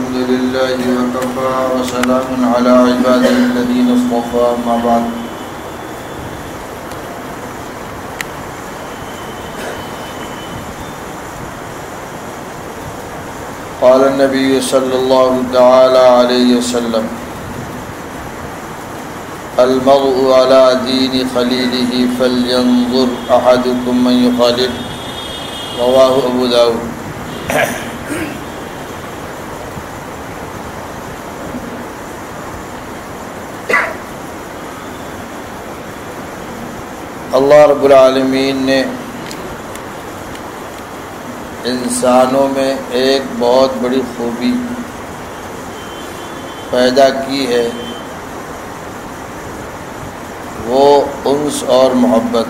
الحمد لله وكفى وسلام على عباده الذين اصطفى أما بعد قال النبي صلى الله تعالى عليه وسلم المرء على دين خليله فلينظر أحدكم من يخالل رواه أبو داود۔ اللہ رب العالمین نے انسانوں میں ایک بہت بڑی خوبی پیدا کی ہے، وہ انس اور محبت۔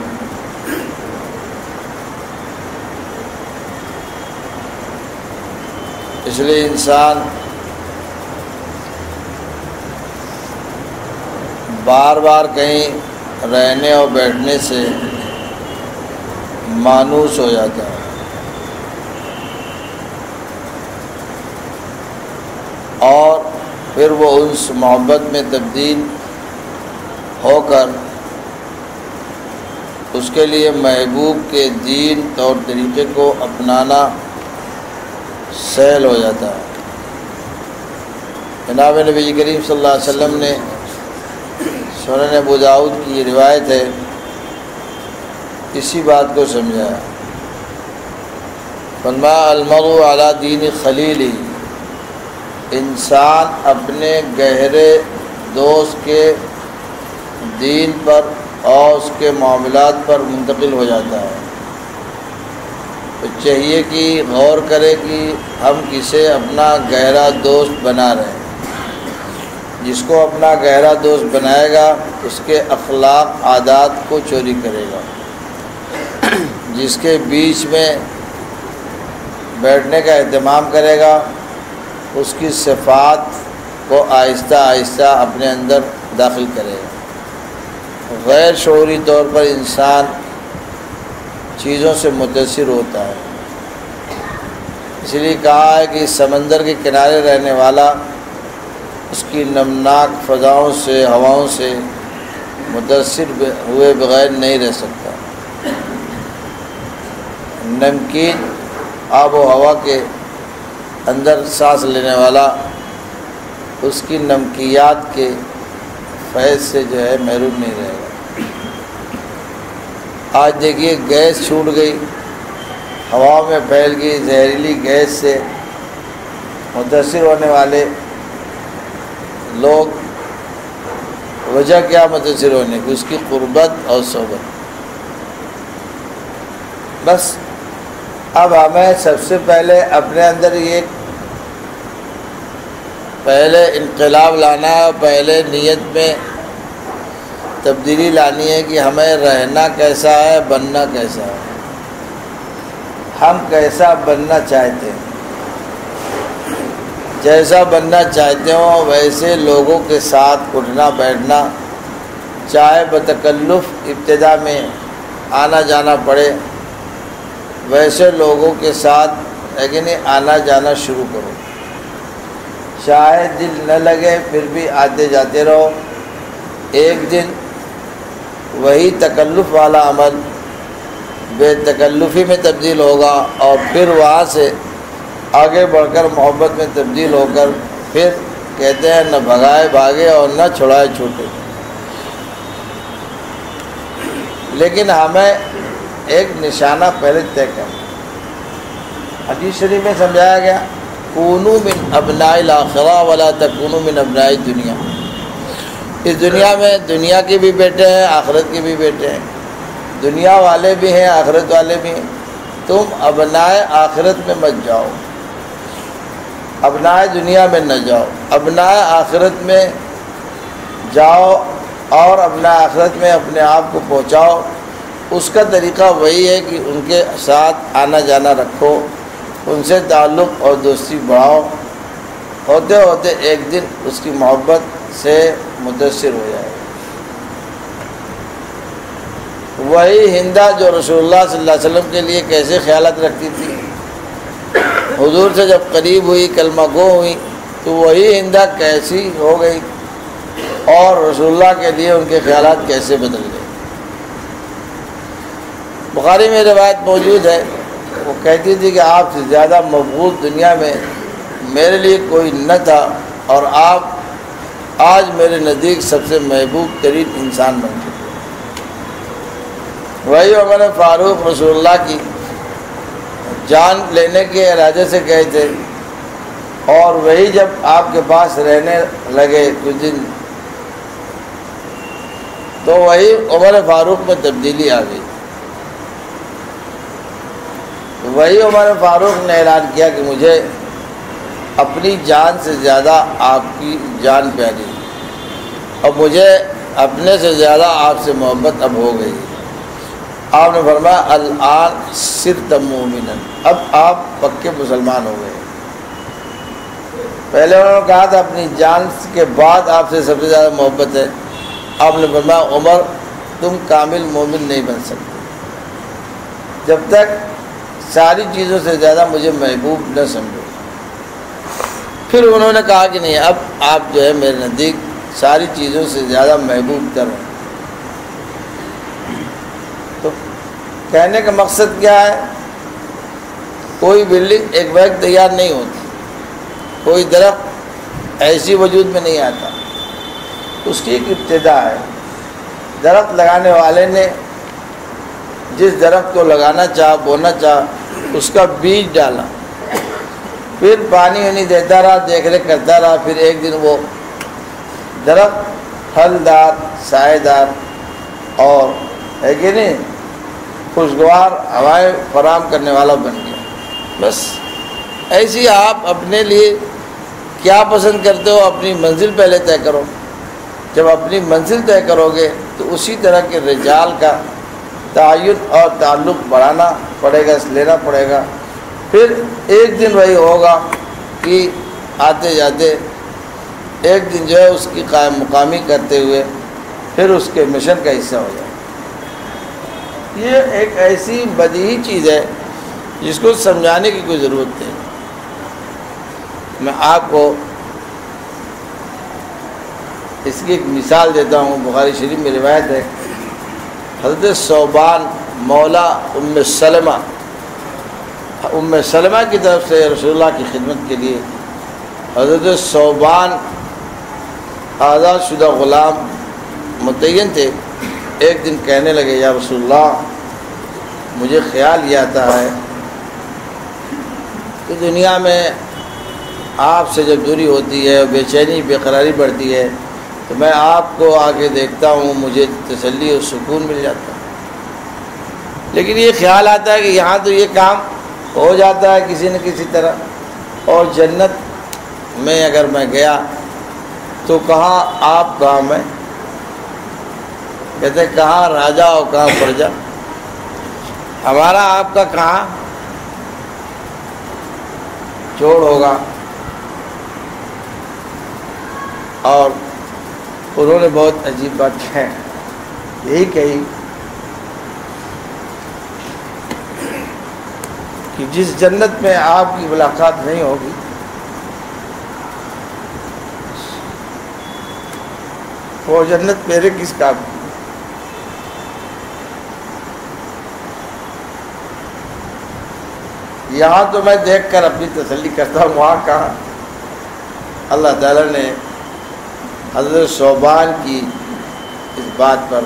اس لیے انسان بار بار کہیں رہنے اور بیٹھنے سے مانوس ہو جاتا ہے، اور پھر وہ انس محبت میں تبدیل ہو کر اس کے لیے محبوب کے دین طور طریقے کو اپنانا سہل ہو جاتا ہے۔ جناب نبی کریم صلی اللہ علیہ وسلم نے سنن ابو داؤد کی یہ روایت ہے، اسی بات کو سمجھایا۔ فرمایا المرء علی دین خلیلہ، انسان اپنے گہرے دوست کے دین پر اور اس کے معاملات پر منتقل ہو جاتا ہے۔ تو چاہیے کہ غور کرے کہ ہم کسے اپنا گہرا دوست بنا رہے ہیں۔ جس کو اپنا گہرا دوست بنائے گا اس کے اخلاق عادات کو چوری کرے گا، جس کے بیچ میں بیٹھنے کا اہتمام کرے گا اس کی صفات کو آہستہ آہستہ اپنے اندر داخل کرے گا۔ غیر شعوری طور پر انسان چیزوں سے متاثر ہوتا ہے، اس لیے کہا ہے کہ سمندر کے کنارے رہنے والا اس کی نمناک فضاؤں سے ہواؤں سے متاثر ہوئے بغیر نہیں رہ سکتا۔ نمکین آب و ہوا کے اندر سانس لینے والا اس کی نمکیات کے فیض سے جو ہے محروم نہیں رہے گا۔ آج دیکھیے گیس چھوٹ گئی، ہوا میں پھیل گئی، زہریلی گیس سے متاثر ہونے والے لوگ، وجہ کیا متاثر ہونے کی؟ اس کی قربت اور صحبت۔ بس اب ہمیں سب سے پہلے اپنے اندر یہ پہلے انقلاب لانا ہے، پہلے نیت میں تبدیلی لانی ہے کہ ہمیں رہنا کیسا ہے، بننا کیسا ہے، ہم کیسا بننا چاہتے ہیں۔ جیسا بننا چاہتے ہوں ویسے لوگوں کے ساتھ اٹھنا بیٹھنا، چاہے بتکلف ابتدا میں آنا جانا پڑے، ویسے لوگوں کے ساتھ لیکن آنا جانا شروع کرو۔ چاہے دل نہ لگے پھر بھی آتے جاتے رہو۔ ایک دن وہی تکلف والا عمل بے تکلفی میں تبدیل ہوگا، اور پھر وہاں سے آگے بڑھ کر محبت میں تبدیل ہو کر پھر کہتے ہیں نہ بھگائے بھاگے اور نہ چھڑائے چھوٹے۔ لیکن ہمیں ایک نشانہ پہلے طے کرنا۔ حدیث شریف میں سمجھایا گیا کونوا من ابناء الاخرہ ولا تکونوا من ابناء الدنیا۔ اس دنیا میں دنیا کے بھی بیٹے ہیں، آخرت کے بھی بیٹے ہیں، دنیا والے بھی ہیں، آخرت والے بھی ہیں۔ تم ابناء آخرت میں مت جاؤ، ابناء دنیا میں نہ جاؤ، ابناء آخرت میں جاؤ اور ابناء آخرت میں اپنے آپ کو پہنچاؤ۔ اس کا طریقہ وہی ہے کہ ان کے ساتھ آنا جانا رکھو، ان سے تعلق اور دوستی بڑھاؤ، ہوتے ہوتے ایک دن اس کی محبت سے متاثر ہو جائے۔ وہی ہندا جو رسول اللہ صلی اللہ علیہ وسلم کے لیے کیسے خیالات رکھتی تھی، حضور سے جب قریب ہوئی، کلمہ گو ہوئی، تو وہی ہندہ کیسی ہو گئی اور رسول اللہ کے لیے ان کے خیالات کیسے بدل گئے۔ بخاری میں روایت موجود ہے، وہ کہتی تھی کہ آپ سے زیادہ مبغوض دنیا میں میرے لیے کوئی نہ تھا، اور آپ آج میرے نزدیک سب سے محبوب ترین انسان بن چکے۔ وہی عمر فاروق رسول اللہ کی جان لینے کے ارادے سے گئے تھے، اور وہی جب آپ کے پاس رہنے لگے کچھ دن تو وہی عمر فاروق میں تبدیلی آ گئی۔ وہی عمر فاروق نے اعلان کیا کہ مجھے اپنی جان سے زیادہ آپ کی جان پیاری، اور مجھے اپنے سے زیادہ آپ سے محبت اب ہو گئی۔ آپ نے فرمایا الآن صرت مومنا، اب آپ پکے مسلمان ہو گئے۔ پہلے انہوں نے کہا تھا اپنی جان کے بعد آپ سے سب سے زیادہ محبت ہے، آپ نے فرمایا عمر تم کامل مومن نہیں بن سکتے جب تک ساری چیزوں سے زیادہ مجھے محبوب نہ سمجھو۔ پھر انہوں نے کہا کہ نہیں، اب آپ جو ہے میرے نزدیک ساری چیزوں سے زیادہ محبوب تر ہیں۔ تو کہنے کا مقصد کیا ہے؟ کوئی بلڈنگ ایک وقت تیار نہیں ہوتی، کوئی درخت ایسی وجود میں نہیں آتا، اس کی ایک ابتدا ہے۔ درخت لگانے والے نے جس درخت کو لگانا چاہا، بونا چاہا، اس کا بیج ڈالا، پھر پانی وانی دیتا رہا، دیکھ ریکھ کرتا رہا، پھر ایک دن وہ درخت پھلدار، سائے دار اور ہے کہ نہیں خوشگوار ہوائیں فراہم کرنے والا بن گیا۔ بس ایسی آپ اپنے لیے کیا پسند کرتے ہو، اپنی منزل پہلے طے کرو۔ جب اپنی منزل طے کرو گے تو اسی طرح کے رجال کا تعین اور تعلق بڑھانا پڑے گا، لینا پڑے گا۔ پھر ایک دن وہی ہوگا کہ آتے جاتے ایک دن جو ہے اس کی قائم مقامی کرتے ہوئے پھر اس کے مشن کا حصہ ہو جائے۔ یہ ایک ایسی بدیہی چیز ہے جس کو سمجھانے کی کوئی ضرورت نہیں۔ میں آپ کو اس کی ایک مثال دیتا ہوں، بخاری شریف میں روایت ہے، حضرت ثوبان مولا ام سلمہ کی طرف سے رسول اللہ کی خدمت کے لیے حضرت ثوبان آزاد شدہ غلام متعین تھے۔ ایک دن کہنے لگے یا رسول اللہ، مجھے خیال یہ آتا ہے کہ دنیا میں آپ سے جب دوری ہوتی ہے، بے چینی بے قراری بڑھتی ہے، تو میں آپ کو آگے دیکھتا ہوں، مجھے تسلی اور سکون مل جاتا ہے، لیکن یہ خیال آتا ہے کہ یہاں تو یہ کام ہو جاتا ہے کسی نہ کسی طرح، اور جنت میں اگر میں گیا تو کہاں آپ کہاں میں؟ کہتے کہاں راجا اور کہاں پرجا، ہمارا آپ کا کہاں جوڑ ہوگا۔ اور انہوں نے بہت عجیب بات یہی کہی کہ جس جنت میں آپ کی ملاقات نہیں ہوگی وہ جنت میرے کس کام کی؟ یہاں تو میں دیکھ کر اپنی تسلی کرتا ہوں، وہاں کہاں؟ اللہ تعالیٰ نے حضرت ثوبان کی اس بات پر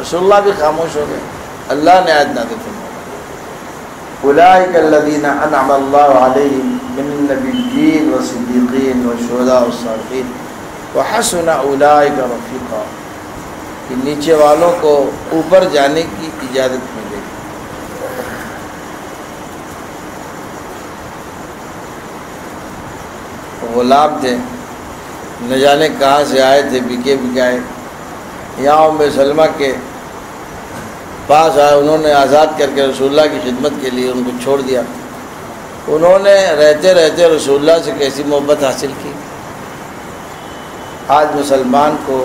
رسول اللہ بھی خاموش ہو گئے۔ اللہ نے آیت نازل فرمائی اولئک الذین انعم اللہ علیہم من النبیین والصدیقین والشہداء والصالحین وحسن اولئک رفیقا، کہ نیچے والوں کو اوپر جانے کی اجازت ملے گی۔ غلام تھے، نہ جانے کہاں سے آئے تھے، بکے بکائے، یہاں ام سلمہ کے پاس آئے، انہوں نے آزاد کر کے رسول اللہ کی خدمت کے لیے ان کو چھوڑ دیا۔ انہوں نے رہتے رہتے رسول اللہ سے کیسی محبت حاصل کی۔ آج مسلمان کو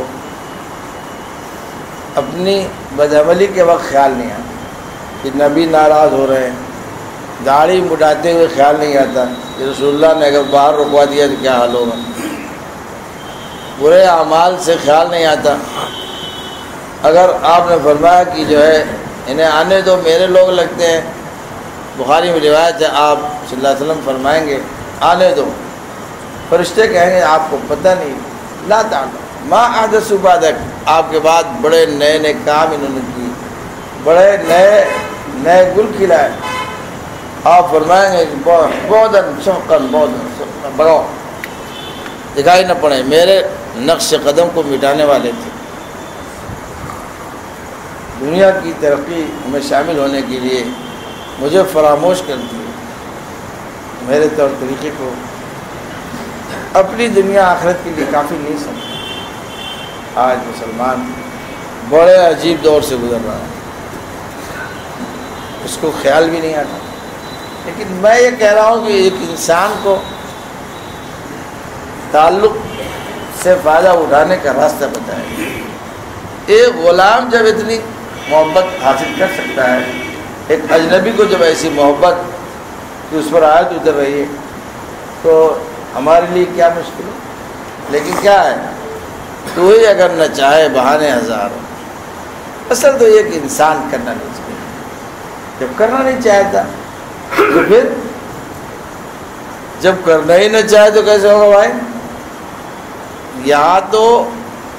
اپنی بدعملی کے وقت خیال نہیں آتا کہ نبی ناراض ہو رہے ہیں، داڑھی مڈاتے ہوئے خیال نہیں آتا کہ رسول اللہ نے اگر باہر رکوا دیا تو کیا حال ہوگا. برے اعمال سے خیال نہیں آتا. اگر آپ نے فرمایا کہ جو ہے انہیں آنے دو میرے لوگ لگتے ہیں، بخاری میں روایت ہے آپ صلی اللہ علیہ وسلم فرمائیں گے آنے دو، فرشتے کہیں گے آپ کو پتہ نہیں، لا تعلم ما احدثوا بعدک، آپ کے بعد بڑے نئے نئے کام انہوں نے کیے، بڑے نئے گل کھلائے. آپ فرمائیں گے بودن شوقن بڑھو، دکھائی نہ پڑے، میرے نقش قدم کو مٹانے والے تھے. دنیا کی ترقی میں شامل ہونے کے لیے مجھے فراموش کر دیے، میرے طور طریقے کو اپنی دنیا آخرت کے لیے کافی نہیں سمجھا. آج مسلمان بڑے عجیب دور سے گزر رہا ہے، اس کو خیال بھی نہیں آتا. لیکن میں یہ کہہ رہا ہوں کہ ایک انسان کو تعلق سے فائدہ اٹھانے کا راستہ بتائے. ایک غلام جب اتنی محبت حاصل کر سکتا ہے، ایک اجنبی کو جب ایسی محبت کہ اس پر آیت اتر رہی ہے، تو ہمارے لیے کیا مشکل ہے. لیکن کیا ہے، تو ہی اگر نہ چاہے بہانے ہزار ہو. اصل تو یہ کہ انسان کرنا نہیں چاہیے. جب کرنا نہیں چاہتا تو پھر جب کرنا ہی نہ چاہے تو کیسے ہوگا بھائی. یہاں تو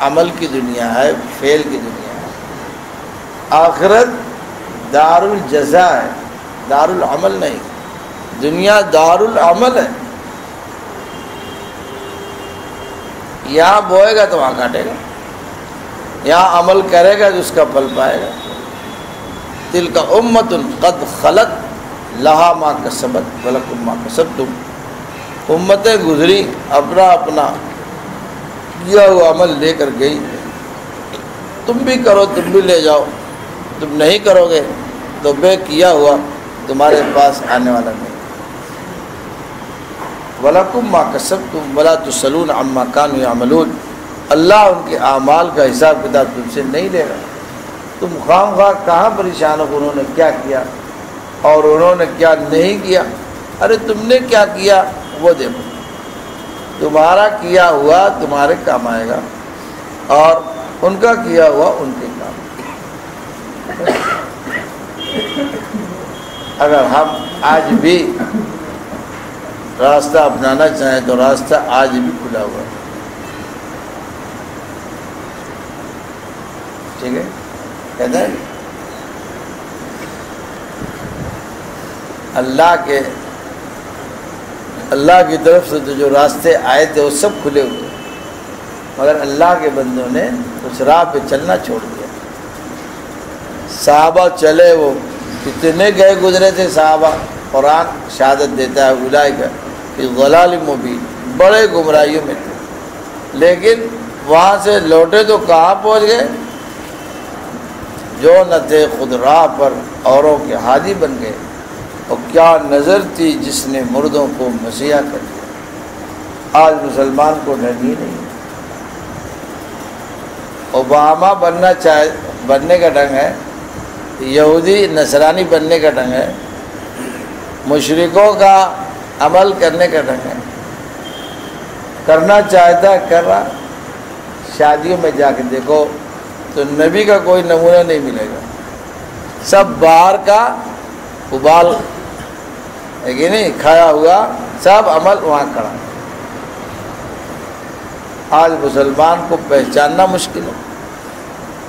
عمل کی دنیا ہے، فعل کی دنیا ہے. آخرت دار الجزا ہے، دار العمل نہیں. دنیا دار العمل ہے. یہاں بوئے گا تو وہاں کاٹے گا، یہاں عمل کرے گا تو اس کا پھل پائے گا. تلک امۃ قد خلت لہا ما کسبت ولکم ما کسبتم. امتیں گزری، اپنا اپنا کیا ہوا عمل لے کر گئی. تم بھی کرو، تم بھی لے جاؤ. تم نہیں کرو گے تو بے کیا ہوا تمہارے پاس آنے والا نہیں. وَلَكُمْ مَا كَسَبْتُمْ وَلَا تُسْأَلُونَ عَمَّا كَانُوا يَعْمَلُونَ. اللہ ان کے اعمال کا حساب کتاب تم سے نہیں لے رہا. تم خواہ خواہ کہاں پریشان ہو کہ انہوں نے کیا کیا اور انہوں نے کیا نہیں کیا. ارے تم نے کیا کیا وہ دیکھو، تمہارا کیا ہوا تمہارے کام آئے گا اور ان کا کیا ہوا ان کے کام. اگر ہم آج بھی راستہ اپنانا چاہیں تو راستہ آج بھی کھلا ہوا ہے. ٹھیک ہے، کہتا ہے اللہ کی طرف سے تو جو راستے آئے تھے وہ سب کھلے ہوئے، مگر اللہ کے بندوں نے اس راہ پہ چلنا چھوڑ دیا. صحابہ چلے، وہ کتنے گئے گزرے تھے صحابہ. قرآن شہادت دیتا ہے اولئک فی ضلال مبین، بڑے گمراہیوں میں تھے. لیکن وہاں سے لوٹے تو کہاں پہنچ گئے؟ جو نہ تھے خود راہ پر اوروں کے ہادی بن گئے. اور کیا نظر تھی جس نے مردوں کو مسیحا کر دیا. آج مسلمان کو ڈر ہی نہیں. اوباما بننے کا ڈھنگ ہے، یہودی نصرانی بننے کا ڈھنگ ہے، مشرکوں کا عمل کرنے کا ڈھنگ ہے. کرنا چاہتا ہے کر رہا. شادیوں میں جا کے دیکھو تو نبی کا کوئی نمونہ نہیں ملے گا. سب باہر کا ابال ہے کہ نہیں، کھایا ہوا سب عمل وہاں کھڑا. آج مسلمان کو پہچاننا مشکل ہے.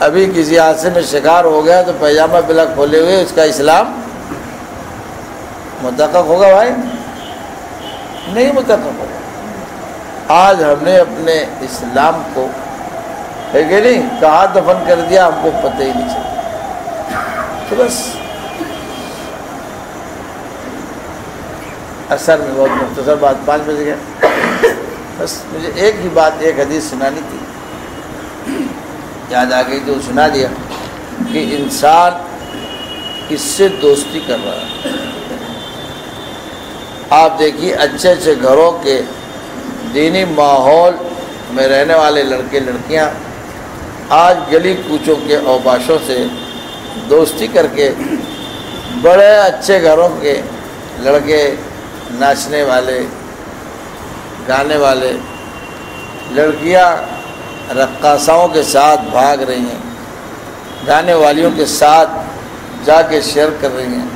ابھی کسی حادثے میں شکار ہو گیا تو پیجامہ بلا کھولے ہوئے اس کا اسلام متحقق ہوگا بھائی؟ نہیں متحقق ہوگا. آج ہم نے اپنے اسلام کو ہے کہ نہیں کہاں دفن کر دیا ہم کو پتہ ہی نہیں چلا. تو بس اثر میں بہت مختصر بات، 5 بج گیا. بس مجھے ایک ہی بات، ایک حدیث سنانی تھی، یاد آ گئی تو سنا دیا کہ انسان کس سے دوستی کر رہا ہے. آپ دیکھیے اچھے اچھے گھروں کے دینی ماحول میں رہنے والے لڑکے لڑکیاں آج گلی کوچوں کے اوباشوں سے دوستی کر کے بڑے اچھے گھروں کے لڑکے ناچنے والے، گانے والے، لڑکیاں رقاصاؤں کے ساتھ بھاگ رہی ہیں، گانے والیوں کے ساتھ جا کے شیئر کر رہی ہیں۔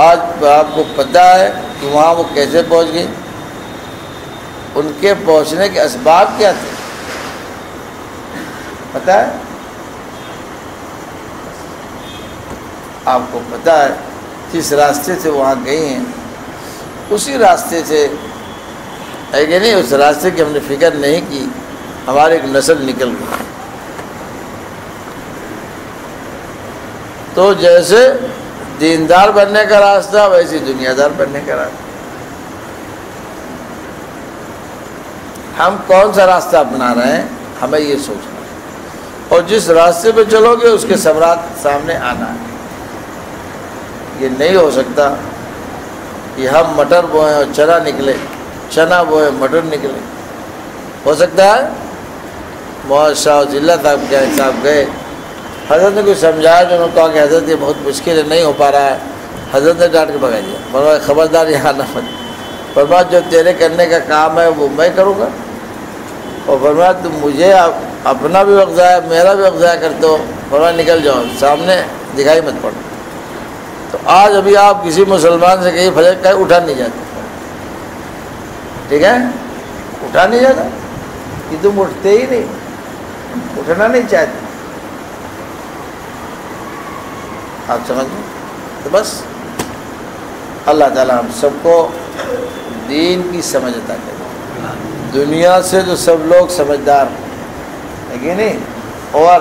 آج آپ کو پتہ ہے کہ وہاں وہ کیسے پہنچ گئی؟ ان کے پہنچنے کے اسباب کیا تھے پتہ ہے؟ آپ کو پتہ ہے جس راستے سے وہاں گئی ہیں اسی راستے سے ہے کہ نہیں؟ اس راستے کی ہم نے فکر نہیں کی، ہماری ایک نسل نکل گئی۔ تو جیسے دیندار بننے کا راستہ ویسے دنیا دار بننے کا راستہ۔ ہم کون سا راستہ اپنا رہے ہیں ہمیں یہ سوچنا ہے، اور جس راستے پہ چلو گے اس کے ثمرات سامنے آنا ہے۔ یہ نہیں ہو سکتا کہ ہم مٹر بوئیں اور چنا نکلے، چنا بوئے مٹر نکلے۔ ہو سکتا ہے؟ محمد شاہ ولی اللہ صاحب گئے، حضرت نے کچھ سمجھایا، جو انہوں نے کہا کہ حضرت یہ بہت مشکل ہے، نہیں ہو پا رہا ہے۔ حضرت نے ڈانٹ کے بھگا دیا، فرمایا خبردار یہاں نہ مت، فرمایا جو تیرے کرنے کا کام ہے وہ میں کروں گا، اور فرمایا تم مجھے اپنا بھی وقت ضائع میرا بھی وقت ضائع کرتے ہو، فرمایا نکل جاؤ، سامنے دکھائی مت پڑو۔ تو آج ابھی آپ کسی مسلمان سے کہیں فجر کہیں اٹھا نہیں جاتے، ٹھیک ہے؟ اٹھا نہیں جاتا کہ تم اٹھتے ہی نہیں، اٹھنا نہیں چاہتے، آپ سمجھ لیں؟ تو بس اللہ تعالیٰ ہم سب کو دین کی سمجھ عطا کرے۔ دنیا سے تو سب لوگ سمجھدار ہے کہ نہیں؟ اور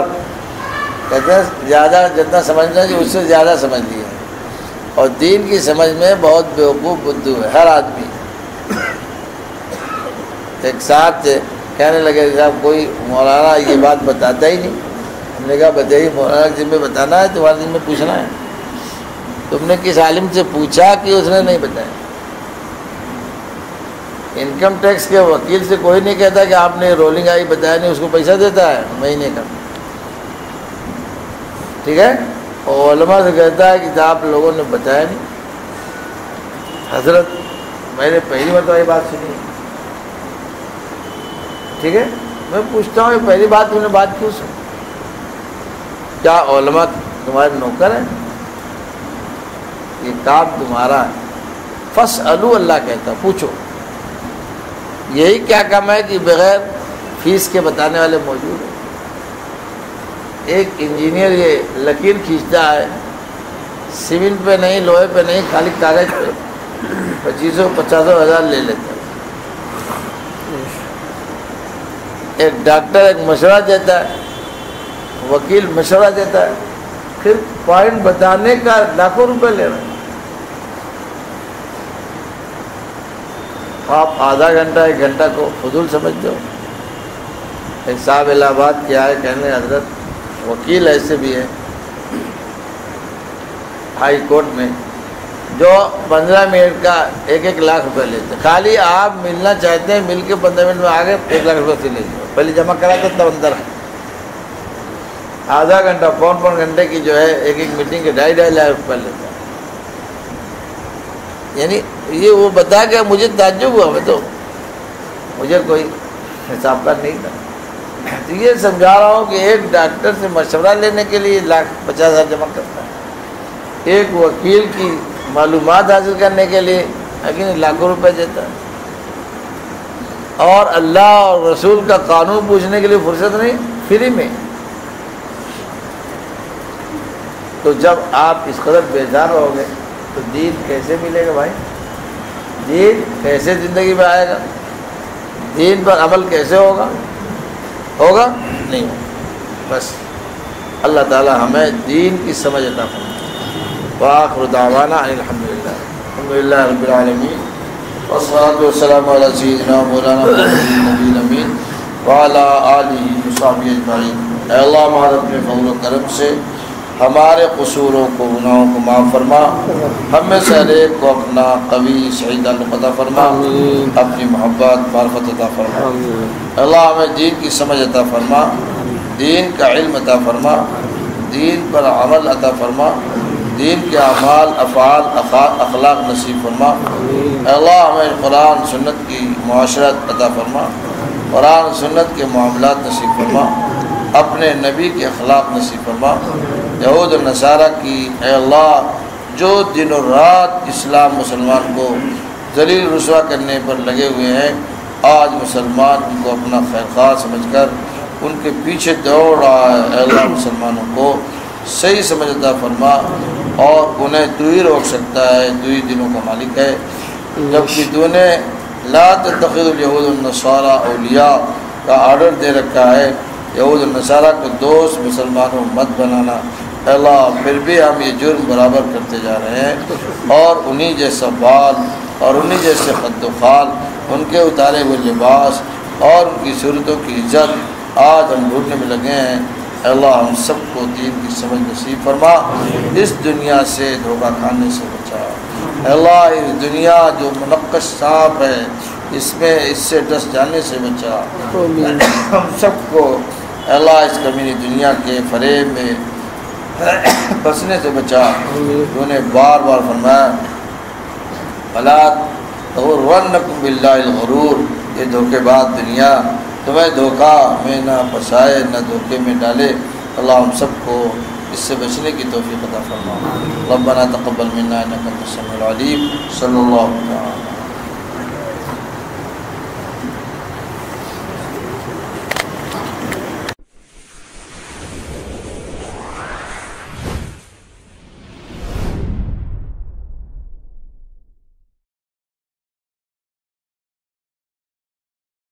کہتے ہیں زیادہ جتنا سمجھنا چاہیے اس سے زیادہ سمجھ لیا، اور دین کی سمجھ میں بہت بیوقوف بدھو ہے ہر آدمی۔ ایک صاحب تھے، کہنے لگے صاحب کوئی مولانا یہ بات بتاتا ہی نہیں۔ ہم نے کہا بتائیے، مولانا کے ذمہ بتانا ہے، تمہارے ذمہ پوچھنا ہے۔ تم نے کس عالم سے پوچھا کہ اس نے نہیں بتایا؟ انکم ٹیکس کے وکیل سے کوئی نہیں کہتا کہ آپ نے رولنگ آئی بتایا نہیں، اس کو پیسہ دیتا ہے مہینے کا، ٹھیک ہے؟ اور علماء سے کہتا ہے کہ آپ لوگوں نے بتایا نہیں۔ حضرت میں نے پہلی مرتبہ یہ بات سنی، ٹھیک ہے؟ میں پوچھتا ہوں یہ پہلی بات تم نے بات کیوں سنی؟ کیا علماء تمہارے نوکر ہیں؟ یہ کام تمہارا ہے، فاسألوا، اللہ کہتا پوچھو۔ یہی کیا کام ہے کہ بغیر فیس کے بتانے والے موجود ہیں۔ ایک انجینئر یہ لکیر کھینچتا ہے، سیمنٹ پہ نہیں، لوہے پہ نہیں، خالی کاغذ پہ 2500-50 ہزار لے لیتا ہے۔ ایک ڈاکٹر ایک مشورہ دیتا ہے، وکیل مشورہ دیتا ہے، پھر پوائنٹ بتانے کا لاکھوں روپے لے رہے ہیں۔ آپ آدھا گھنٹہ 1 گھنٹہ کو فضول سمجھتے ہو۔ ایک صاحب الہ آباد کے آئے، کہنے حضرت وکیل ایسے بھی ہے ہائی کورٹ میں جو 15 منٹ کا 1 لاکھ روپے لیتے، خالی آپ ملنا چاہتے ہیں، مل کے 15 منٹ میں آگے 1 لاکھ روپے سے لے لیتے، پہلے جمع کرا تو تب اندر ہے۔ آدھا گھنٹہ پون گھنٹے کی جو ہے ایک میٹنگ کے 2.5 لاکھ روپے لیتا ہے۔ یعنی یہ وہ بتا کہ مجھے تعجب ہوا، میں تو مجھے کوئی حساب کا نہیں تھا۔ تو یہ سمجھا رہا ہوں کہ ایک ڈاکٹر سے مشورہ لینے کے لیے 1,50,000 جمع کرتا ہے، ایک وکیل کی معلومات حاصل کرنے کے لیے لیکن لاکھوں روپے دیتا ہے، اور اللہ اور رسول کا قانون پوچھنے کے لیے فرصت نہیں، فری میں۔ تو جب آپ اس قدر بیزار ہو گے تو دین کیسے ملے گا بھائی؟ دین کیسے زندگی میں آئے گا؟ دین پر عمل کیسے ہوگا؟ ہوگا نہیں ہوگا۔ بس اللہ تعالی ہمیں دین کی سمجھ عطا فرمائے۔ وآخر دعوانا ان الحمدللہ رب العالمین، والصلاۃ والسلام علی سیدنا مولانا محمد النبی الامین وعلی آلہ وصحبہ اجمعین۔ اے اللہ ہمارے اپنے فضل و کرم سے ہمارے قصوروں کو، گناہوں کو معاف فرما، ہم میں سے ہر ایک کو اپنا قوی صحیح تعلق عطا فرما، اپنی محبت معرفت عطا فرما۔ اللہ ہمیں دین کی سمجھ عطا فرما، دین کا علم عطا فرما، دین پر عمل عطا فرما، دین کے اعمال افعال اخلاق نصیب فرما۔ اے اللہ ہمیں قرآن سنت کی معاشرت عطا فرما، قرآن سنت کے معاملات نصیب فرما، اپنے نبی کے اخلاق نصیب فرما۔ یہود و نصارہ کی اے اللہ جو دن و رات اسلام مسلمان کو ذلیل رسوا کرنے پر لگے ہوئے ہیں، آج مسلمان ان کو اپنا خیر خواہ سمجھ کر ان کے پیچھے دوڑ رہا ہے۔ اے اللہ مسلمانوں کو صحیح سمجھ عطا فرما، اور انہیں تو ہی روک سکتا ہے، تو ہی دلوں کا مالک ہے۔ جبکہ تو نے لا تتخذوا الیہود والنصارى اولیاء کا آرڈر دے رکھا ہے، یہود والنصارہ کو دوست مسلمانوں مت بنانا۔ اے اللہ پھر بھی ہم یہ جرم برابر کرتے جا رہے ہیں، اور انہی جیسا بال اور انہی جیسے قد و خال، ان کے اتارے ہوئے لباس اور ان کی صورتوں کی عزت آج ہم ڈھونڈنے میں لگے ہیں۔ اے اللہ ہم سب کو دین کی سمجھ نصیب فرما، اس دنیا سے دھوکہ کھانے سے بچا۔ اے اللہ اس دنیا جو منقش سانپ ہے، اس سے ڈس جانے سے بچا۔ ہم سب کو اے اللہ اس کمینی دنیا کے فریب میں پھنسنے سے بچا۔ تو نے بار بار فرمایا فلا تغرنکم باللہ الغرور، یہ دھوکے باز دنیا تمہیں دھوکہ میں نہ پھنسائے، نہ دھوکے میں ڈالے۔ اللہ ہم سب کو اس سے بچنے کی توفیق عطا فرما۔ ربنا تقبل منا انک انت السمیع العلیم۔ صلی اللہ علیہ وسلم۔